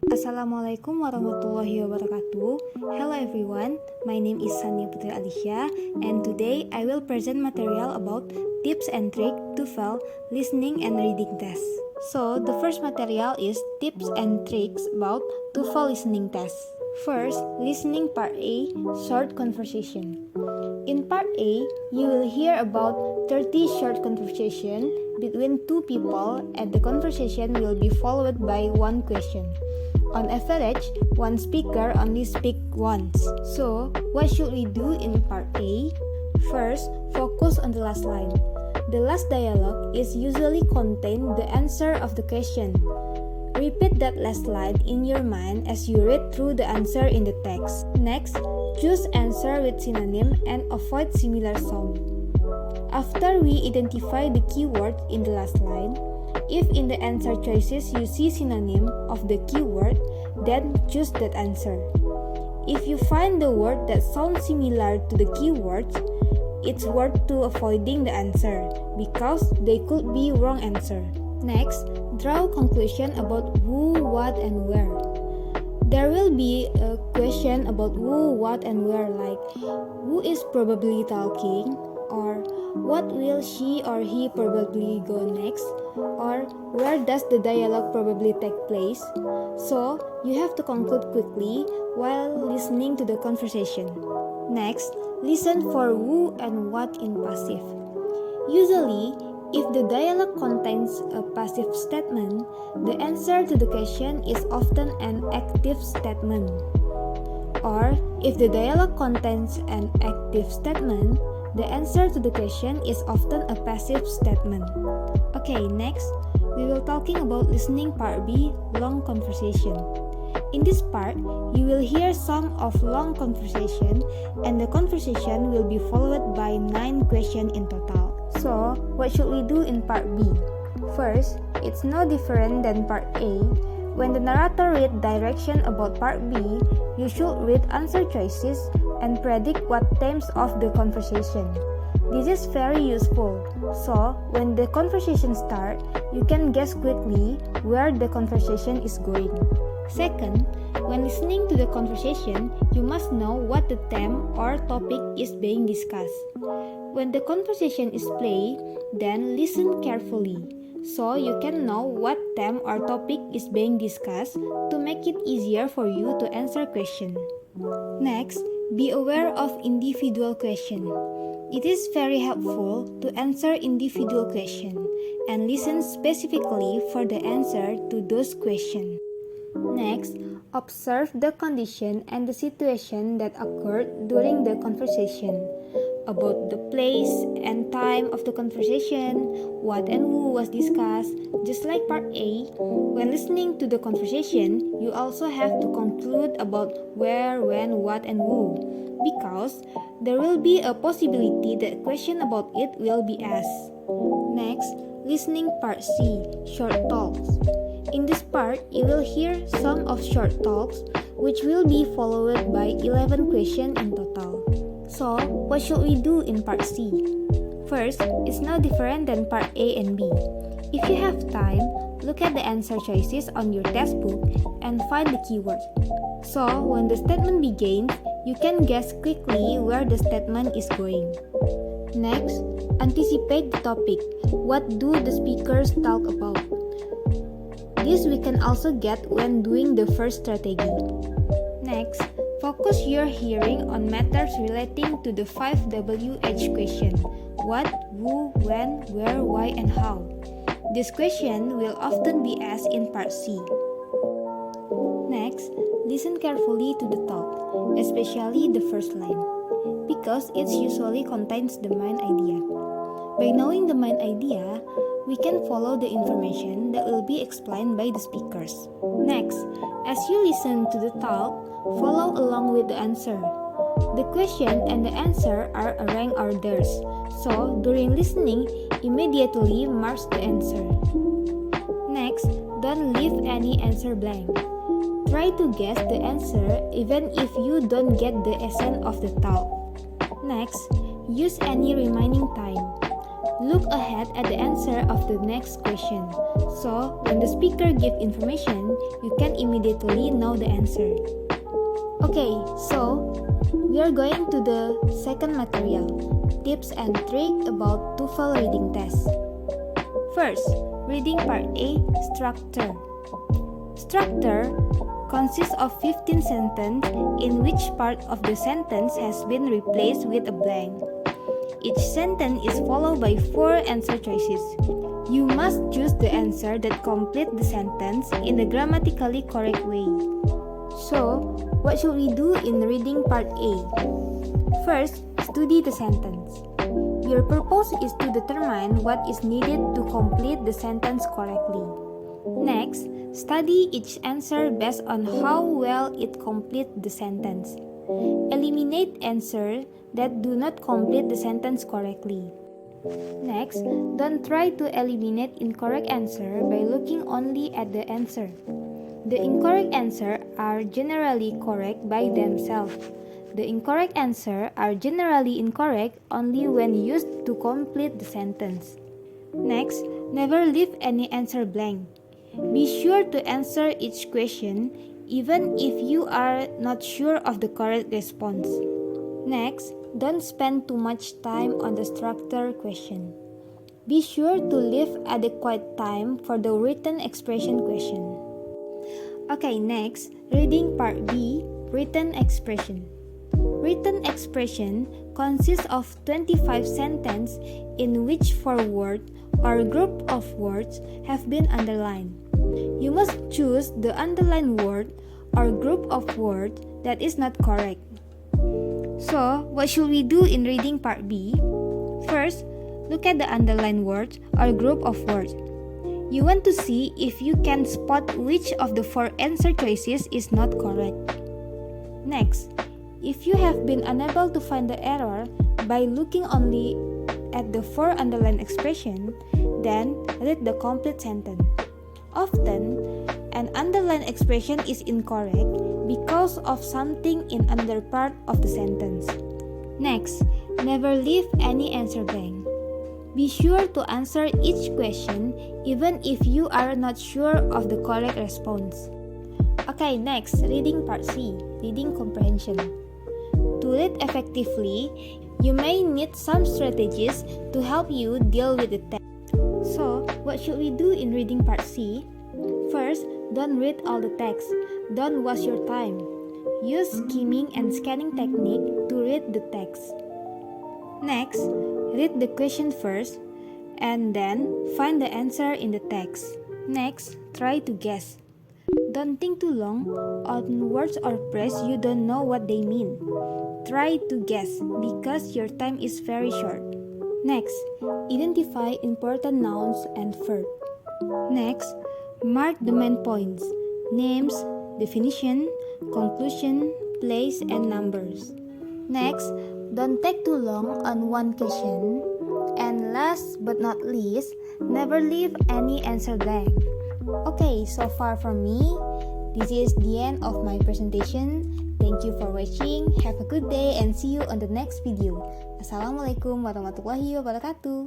Assalamualaikum warahmatullahi wabarakatuh. Hello everyone, my name is Sania Putri Alisha and today I will present material about tips and tricks to fail listening and reading test. So the first material is tips and tricks about to fail listening test. First, listening part A, short conversation. In part A, you will hear about 30 short conversation between two people and the conversation will be followed by one question. On average, one speaker only speaks once. So, what should we do in part A? First, focus on the last line. The last dialogue is usually contain the answer of the question. Repeat that last line in your mind as you read through the answer in the text. Next, choose answer with synonym and avoid similar sound. After we identify the keyword in the last line, if in the answer choices you see synonym of the keyword, then choose that answer. If you find the word that sounds similar to the keywords, it's worth to avoiding the answer because they could be wrong answer. Next, draw conclusion about who, what, and where. There will be a question about who, what, and where, like who is probably talking, or what will she or he probably go next, or where does the dialogue probably take place. So, you have to conclude quickly while listening to the conversation. Next, listen for who and what in passive. Usually, if the dialogue contains a passive statement, the answer to the question is often an active statement. Or, if the dialogue contains an active statement, the answer to the question is often a passive statement. Okay, next, we will talking about listening part B, long conversation. In this part, you will hear some of long conversation and the conversation will be followed by 9 questions in total. So, what should we do in part B? First, it's no different than part A. When the narrator read direction about part B, you should read answer choices and predict what themes of the conversation. This is very useful. So, when the conversation starts, you can guess quickly where the conversation is going. Second, when listening to the conversation, you must know what the theme or topic is being discussed. When the conversation is played, then listen carefully, so you can know what theme or topic is being discussed to make it easier for you to answer question. Next, be aware of individual question. It is very helpful to answer individual question and listen specifically for the answer to those questions. Next, observe the condition and the situation that occurred during the conversation, about the place and time of the conversation, what and who was discussed. Just like part A, when listening to the conversation, you also have to conclude about where, when, what, and who, because there will be a possibility that question about it will be asked. Next, listening part C, short talks. In this part, you will hear some of short talks, which will be followed by 11 questions in total. So, what should we do in part C? First, it's no different than part A and B. If you have time, look at the answer choices on your textbook and find the keyword. So, when the statement begins, you can guess quickly where the statement is going. Next, anticipate the topic. What do the speakers talk about? This we can also get when doing the first strategy. Next, focus your hearing on matters relating to the 5WH question. What, who, when, where, why, and how. This question will often be asked in part C. Next, listen carefully to the talk, especially the first line, because it usually contains the main idea. By knowing the main idea, we can follow the information that will be explained by the speakers. Next, as you listen to the talk, follow along with the answer. The question and the answer are arranged orders, so during listening, immediately mark the answer. Next, don't leave any answer blank. Try to guess the answer even if you don't get the essence of the talk. Next, use any remaining time. Look ahead at the answer of the next question. So, when the speaker gives information, you can immediately know the answer. Okay, so we are going to the second material, tips and tricks about TOEFL reading test. First, reading part A, structure. Structure consists of 15 sentences in which part of the sentence has been replaced with a blank. Each sentence is followed by 4 answer choices. You must choose the answer that complete the sentence in a grammatically correct way. So, what should we do in reading part A? First, study the sentence. Your purpose is to determine what is needed to complete the sentence correctly. Next, study each answer based on how well it completes the sentence. Eliminate answers that do not complete the sentence correctly. Next, don't try to eliminate incorrect answer by looking only at the answer. The incorrect answers are generally correct by themselves. The incorrect answers are generally incorrect only when used to complete the sentence. Next, never leave any answer blank. Be sure to answer each question even if you are not sure of the correct response. Next, don't spend too much time on the structure question. Be sure to leave adequate time for the written expression question. Okay, next, reading part B, written expression. Written expression consists of 25 sentences in which 4 words or group of words have been underlined. You must choose the underlined word or group of words that is not correct. So, what should we do in reading part B? First, look at the underlined words or group of words. You want to see if you can spot which of the 4 answer choices is not correct. Next, if you have been unable to find the error by looking only at the 4 underlined expression, then read the complete sentence. Often, an underlined expression is incorrect because of something in another part of the sentence. Next, never leave any answer blank. Be sure to answer each question even if you are not sure of the correct response. Okay, next, reading part C, reading comprehension. To read effectively, you may need some strategies to help you deal with the text. So, what should we do in reading part C? First, don't read all the text. Don't waste your time. Use skimming and scanning technique to read the text. Next, read the question first, and then find the answer in the text. Next, try to guess. Don't think too long on words or phrase you don't know what they mean. Try to guess because your time is very short. Next, identify important nouns and verbs. Next, mark the main points, names, definition, conclusion, place, and numbers. Next, don't take too long on one question. And last but not least, never leave any answer blank. Okay, so far from me, this is the end of my presentation. Thank you for watching. Have a good day and see you on the next video. Assalamualaikum warahmatullahi wabarakatuh.